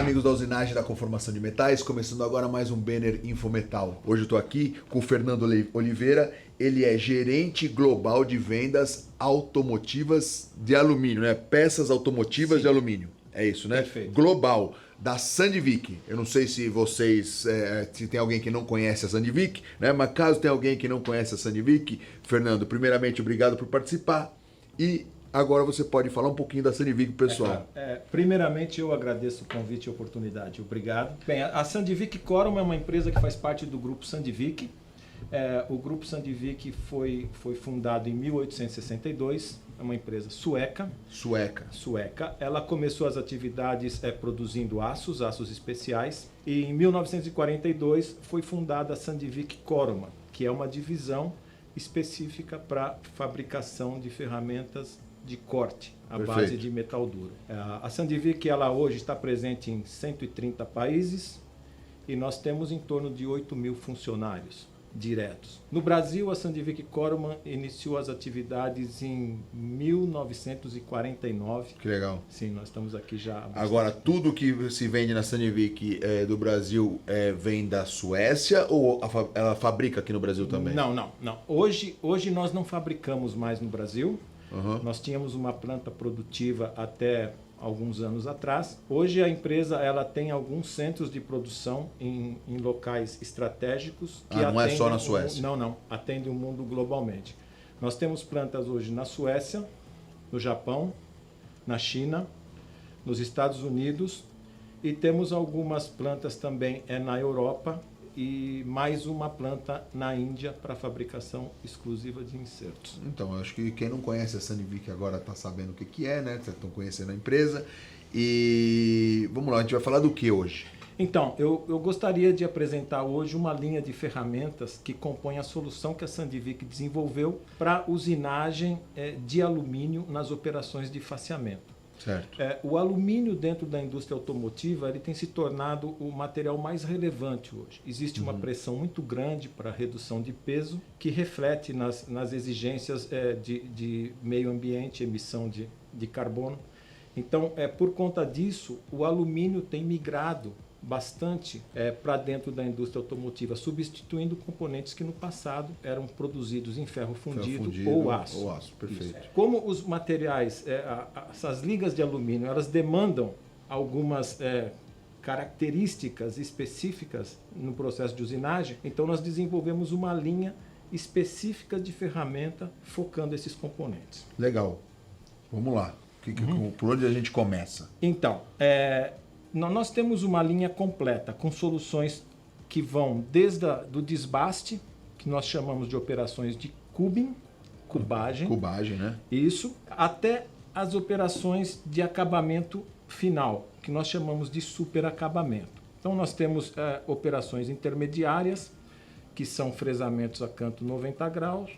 amigos da usinagem da conformação de metais, começando agora mais um Benner Infometal. Hoje eu estou aqui com o Fernando Oliveira, ele é gerente global de vendas automotivas de alumínio, né? Peças automotivas de alumínio, é isso, né? Perfeito. Global, da Sandvik. Eu não sei se vocês, se tem alguém que não conhece a Sandvik, né? Mas caso tenha alguém que não conhece a Sandvik, Fernando, primeiramente, obrigado por participar e agora você pode falar um pouquinho da Sandvik, pessoal. Primeiramente, eu agradeço o convite e a oportunidade. Obrigado. Bem, a Sandvik Coroma é uma empresa que faz parte do grupo Sandvik. O grupo Sandvik foi fundado em 1862. É uma empresa sueca. Sueca. Ela começou as atividades produzindo aços especiais. E em 1942 foi fundada a Sandvik Coroma, que é uma divisão específica para fabricação de ferramentas de corte à base de metal duro. A Sandvik ela hoje está presente em 130 países e nós temos em torno de 8.000 funcionários diretos. No Brasil, a Sandvik Coroma iniciou as atividades em 1949. Que legal. Sim, nós estamos aqui já. Agora, tudo que se vende na Sandvik do Brasil vem da Suécia ou ela fabrica aqui no Brasil também? Não. Hoje nós não fabricamos mais no Brasil. Uhum. Nós tínhamos uma planta produtiva até alguns anos atrás. Hoje a empresa ela tem alguns centros de produção em locais estratégicos. Que não é só na Suécia? Não. Atende o mundo globalmente. Nós temos plantas hoje na Suécia, no Japão, na China, nos Estados Unidos e temos algumas plantas também na Europa e mais uma planta na Índia para fabricação exclusiva de insertos. Então, eu acho que quem não conhece a Sandvik agora está sabendo o que é, né? Vocês estão conhecendo a empresa. E vamos lá, a gente vai falar do que hoje? Então, eu gostaria de apresentar hoje uma linha de ferramentas que compõe a solução que a Sandvik desenvolveu para usinagem de alumínio nas operações de faceamento. Certo. O alumínio dentro da indústria automotiva ele tem se tornado o material mais relevante hoje. Existe uma pressão muito grande para a redução de peso que reflete nas exigências de meio ambiente, emissão de carbono. Então, por conta disso, o alumínio tem migrado bastante para dentro da indústria automotiva, substituindo componentes que no passado eram produzidos em ferro fundido ou aço. Perfeito. Isso. Como os materiais, essas ligas de alumínio, elas demandam algumas características específicas no processo de usinagem, então nós desenvolvemos uma linha específica de ferramenta focando esses componentes. Legal. Vamos lá. Por onde a gente começa? Então, nós temos uma linha completa com soluções que vão desde do desbaste, que nós chamamos de operações de cubagem. Cubagem, né? Isso, até as operações de acabamento final, que nós chamamos de superacabamento. Então nós temos operações intermediárias, que são fresamentos a canto 90 graus,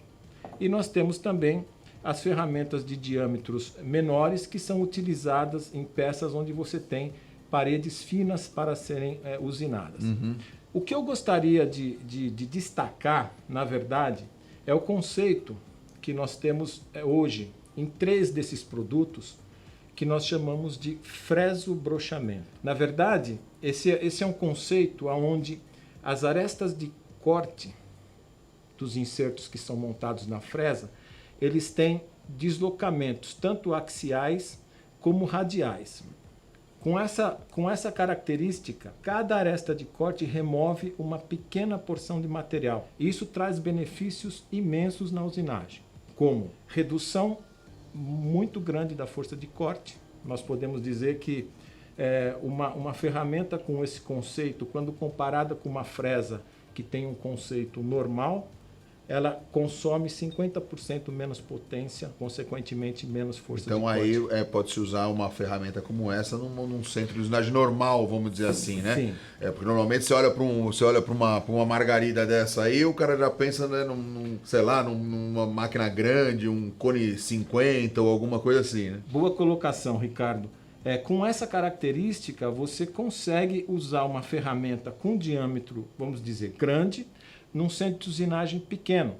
e nós temos também as ferramentas de diâmetros menores, que são utilizadas em peças onde você tem paredes finas para serem usinadas. Uhum. O que eu gostaria de destacar, na verdade, é o conceito que nós temos hoje em 3 desses produtos, que nós chamamos de freso-brochamento. Na verdade, esse é um conceito onde as arestas de corte dos insertos que são montados na fresa, eles têm deslocamentos tanto axiais como radiais. Com essa característica, cada aresta de corte remove uma pequena porção de material. Isso traz benefícios imensos na usinagem, como redução muito grande da força de corte. Nós podemos dizer que uma ferramenta com esse conceito, quando comparada com uma fresa que tem um conceito normal, ela consome 50% menos potência, consequentemente menos força de corte. Então aí pode-se usar uma ferramenta como essa num centro de usinagem normal, vamos dizer assim, né? Sim. Porque normalmente você olha para uma margarida dessa aí, o cara já pensa, né, numa máquina grande, um Cone 50 ou alguma coisa assim, né? Boa colocação, Ricardo. Com essa característica, você consegue usar uma ferramenta com diâmetro, vamos dizer, grande, num centro de usinagem pequeno.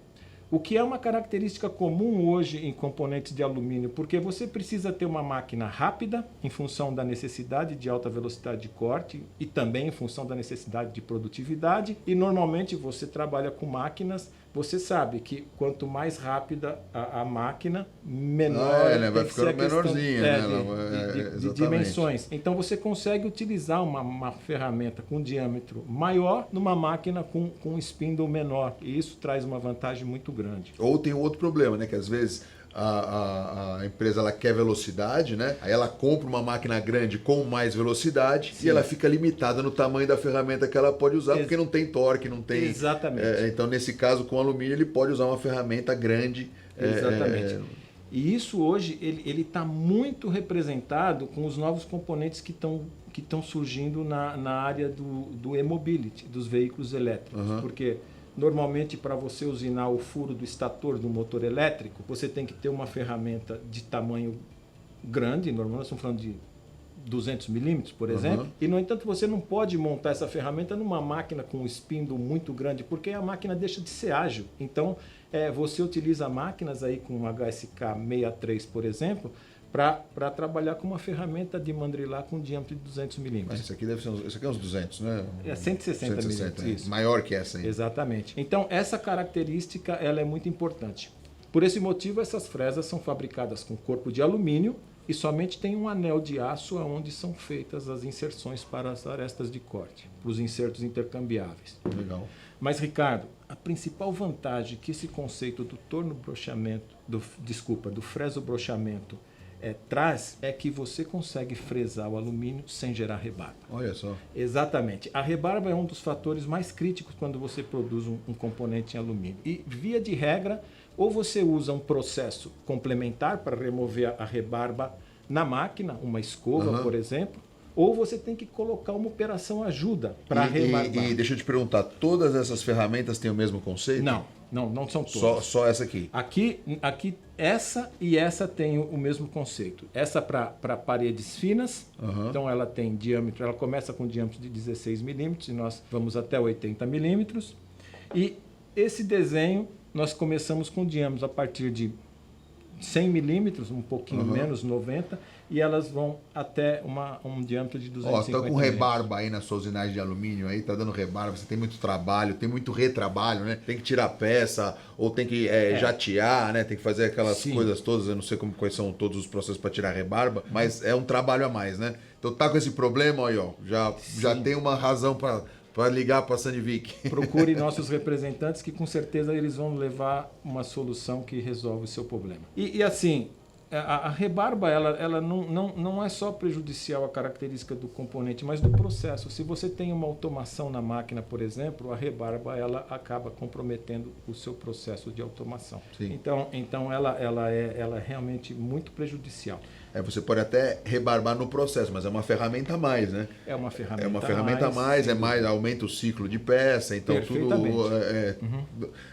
O que é uma característica comum hoje em componentes de alumínio, porque você precisa ter uma máquina rápida em função da necessidade de alta velocidade de corte e também em função da necessidade de produtividade. E normalmente você trabalha com máquinas, você sabe que quanto mais rápida a máquina, menor né? Vai ficando menorzinha, de dimensões. Então você consegue utilizar uma ferramenta com diâmetro maior numa máquina com um spindle menor. E isso traz uma vantagem muito grande. Ou tem um outro problema, né? Que às vezes a empresa ela quer velocidade, né? Aí ela compra uma máquina grande com mais velocidade. Sim. E ela fica limitada no tamanho da ferramenta que ela pode usar, porque não tem torque, não tem... Exatamente. Então, nesse caso, com alumínio, ele pode usar uma ferramenta grande. Exatamente. E isso hoje ele está muito representado com os novos componentes que estão surgindo na área do e-mobility, dos veículos elétricos. Uhum. Porque normalmente para você usinar o furo do estator do motor elétrico, você tem que ter uma ferramenta de tamanho grande, normalmente nós estamos falando de 200 milímetros, por exemplo, e no entanto você não pode montar essa ferramenta numa máquina com um spindle muito grande, porque a máquina deixa de ser ágil. Então, você utiliza máquinas aí com HSK 63, por exemplo, para trabalhar com uma ferramenta de mandrilar com diâmetro de 200 milímetros. Isso aqui deve ser isso aqui é uns 200, né? 160 milímetros. Isso. Maior que essa aí. Exatamente. Então, essa característica ela é muito importante. Por esse motivo, essas fresas são fabricadas com corpo de alumínio e somente tem um anel de aço onde são feitas as inserções para as arestas de corte, para os insertos intercambiáveis. Legal. Mas, Ricardo, a principal vantagem que esse conceito do torno-brochamento, do freso-brochamento traz é que você consegue fresar o alumínio sem gerar rebarba. Olha só. Exatamente. A rebarba é um dos fatores mais críticos quando você produz um componente em alumínio. E, via de regra, ou você usa um processo complementar para remover a rebarba na máquina, uma escova, por exemplo, ou você tem que colocar uma operação ajuda para rebarbar. E deixa eu te perguntar, todas essas ferramentas têm o mesmo conceito? Não são todas. Só essa aqui? Aqui, essa e essa tem o mesmo conceito. Essa para paredes finas, então ela tem diâmetro, ela começa com diâmetro de 16 milímetros e nós vamos até 80 milímetros. E esse desenho, nós começamos com diâmetros a partir de 100 milímetros, um pouquinho menos, 90, e elas vão até um diâmetro de 250 tá com rebarba aí na sua usinagem de alumínio, aí tá dando rebarba, você tem muito trabalho, tem muito retrabalho, né? Tem que tirar peça, ou tem que jatear, né? Tem que fazer aquelas coisas todas, eu não sei quais são todos os processos para tirar rebarba, mas é um trabalho a mais, né? Então tá com esse problema aí, ó, já tem uma razão para ligar para a Sandvik. Procure nossos representantes que com certeza eles vão levar uma solução que resolve o seu problema. E assim, a rebarba ela não é só prejudicial à característica do componente, mas do processo. Se você tem uma automação na máquina, por exemplo, a rebarba ela acaba comprometendo o seu processo de automação. Sim. Então ela é realmente muito prejudicial. Você pode até rebarbar no processo, mas é uma ferramenta a mais, né? É uma ferramenta a mais, aumenta o ciclo de peça, então tudo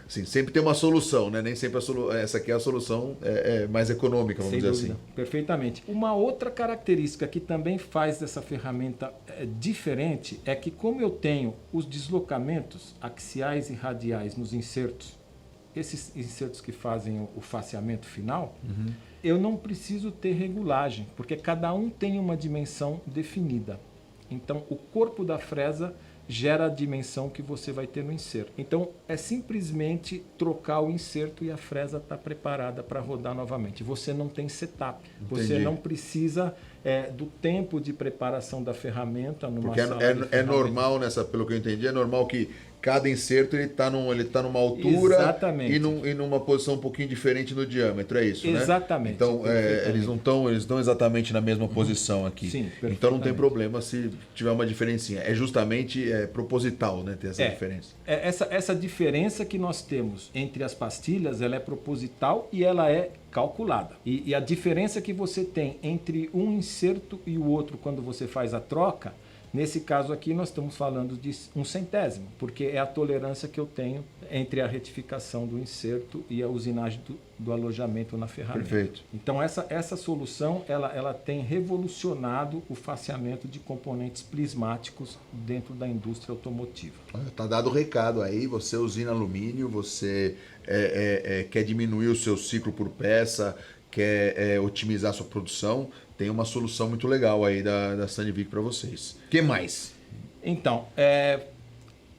assim, sempre tem uma solução, né? Nem sempre essa aqui é a solução mais econômica, vamos dizer assim. Perfeitamente. Uma outra característica que também faz dessa ferramenta diferente é que, como eu tenho os deslocamentos axiais e radiais nos insertos, esses insertos que fazem o faceamento final, eu não preciso ter regulagem, porque cada um tem uma dimensão definida. Então, o corpo da fresa gera a dimensão que você vai ter no inserto. Então, é simplesmente trocar o inserto e a fresa está preparada para rodar novamente. Você não tem setup. Entendi. Você não precisa do tempo de preparação da ferramenta numa sala de ferramenta. Normal, pelo que eu entendi, é normal que cada inserto ele tá numa altura e numa posição um pouquinho diferente no diâmetro, é isso, né? Exatamente. Então, eles não estão exatamente na mesma posição aqui. Sim, então não tem problema se tiver uma diferencinha. É justamente proposital, né, ter essa diferença. Essa diferença que nós temos entre as pastilhas, ela é proposital e ela é calculada. E a diferença que você tem entre um inserto e o outro quando você faz a troca Nesse caso aqui, nós estamos falando de 1/100, porque é a tolerância que eu tenho entre a retificação do inserto e a usinagem do alojamento na ferramenta. Perfeito. Então, essa solução ela tem revolucionado o faceamento de componentes prismáticos dentro da indústria automotiva. Tá dado o recado aí, você usina alumínio, você quer diminuir o seu ciclo por peça, quer otimizar a sua produção, tem uma solução muito legal aí da Sandvik para vocês. O que mais? Então,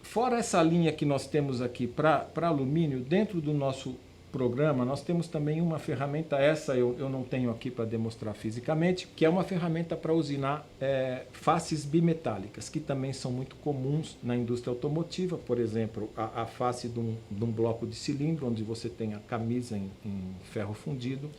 fora essa linha que nós temos aqui para alumínio, dentro do nosso programa, nós temos também uma ferramenta, essa eu não tenho aqui para demonstrar fisicamente, que é uma ferramenta para usinar faces bimetálicas, que também são muito comuns na indústria automotiva. Por exemplo, a face de um bloco de cilindro, onde você tem a camisa em ferro fundido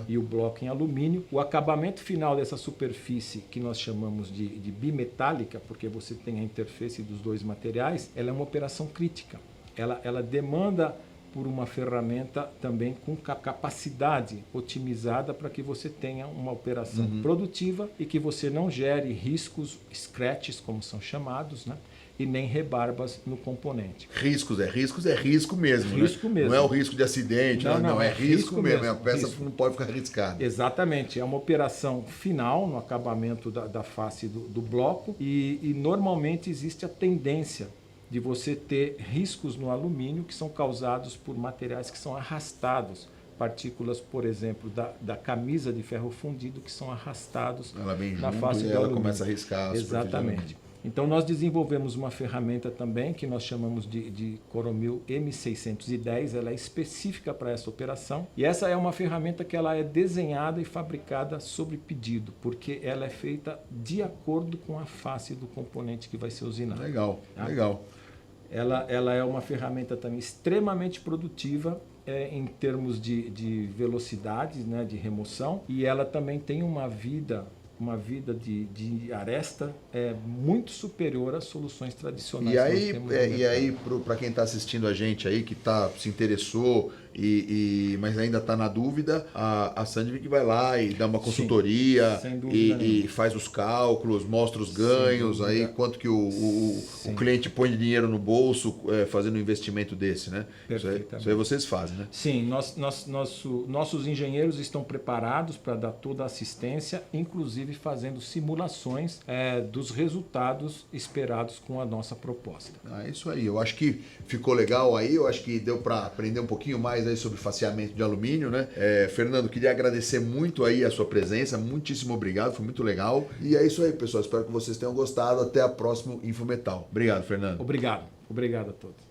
e o bloco em alumínio. O acabamento final dessa superfície, que nós chamamos de bimetálica, porque você tem a interface dos dois materiais, ela é uma operação crítica. Ela demanda por uma ferramenta também com capacidade otimizada para que você tenha uma operação produtiva e que você não gere riscos, scratches, como são chamados, né? E nem rebarbas no componente. Risco mesmo, Risco né? mesmo. Não é o risco de acidente, não é risco mesmo. A peça risco. não pode ficar arriscada. Exatamente, é uma operação final no acabamento da face do bloco e normalmente existe a tendência de você ter riscos no alumínio que são causados por materiais que são arrastados. Partículas, por exemplo, da camisa de ferro fundido que são arrastados ela vem na junto face e do ela alumínio. começa a riscar. Exatamente. Então nós desenvolvemos uma ferramenta também que nós chamamos de Coromil M610, ela é específica para essa operação e essa é uma ferramenta que ela é desenhada e fabricada sob pedido, porque ela é feita de acordo com a face do componente que vai ser usinado. Legal, tá? legal. Ela é uma ferramenta também extremamente produtiva em termos de velocidade, né, de remoção, e ela também tem uma vida de aresta muito superior às soluções tradicionais. E aí para quem está assistindo a gente aí, que se interessou, mas ainda está na dúvida, a Sandvik vai lá e dá uma consultoria. Sim, sem dúvida e faz os cálculos, mostra os ganhos, aí quanto que o cliente põe de dinheiro no bolso fazendo um investimento desse, né? Isso aí vocês fazem, né? Sim, nossos engenheiros estão preparados para dar toda a assistência, inclusive fazendo simulações dos resultados esperados com a nossa proposta. Isso aí, eu acho que ficou legal aí, eu acho que deu para aprender um pouquinho mais aí sobre faceamento de alumínio, né? Fernando, queria agradecer muito aí a sua presença, muitíssimo obrigado, foi muito legal. E é isso aí, pessoal, espero que vocês tenham gostado. Até a próxima Infometal. Obrigado, Fernando. Obrigado a todos.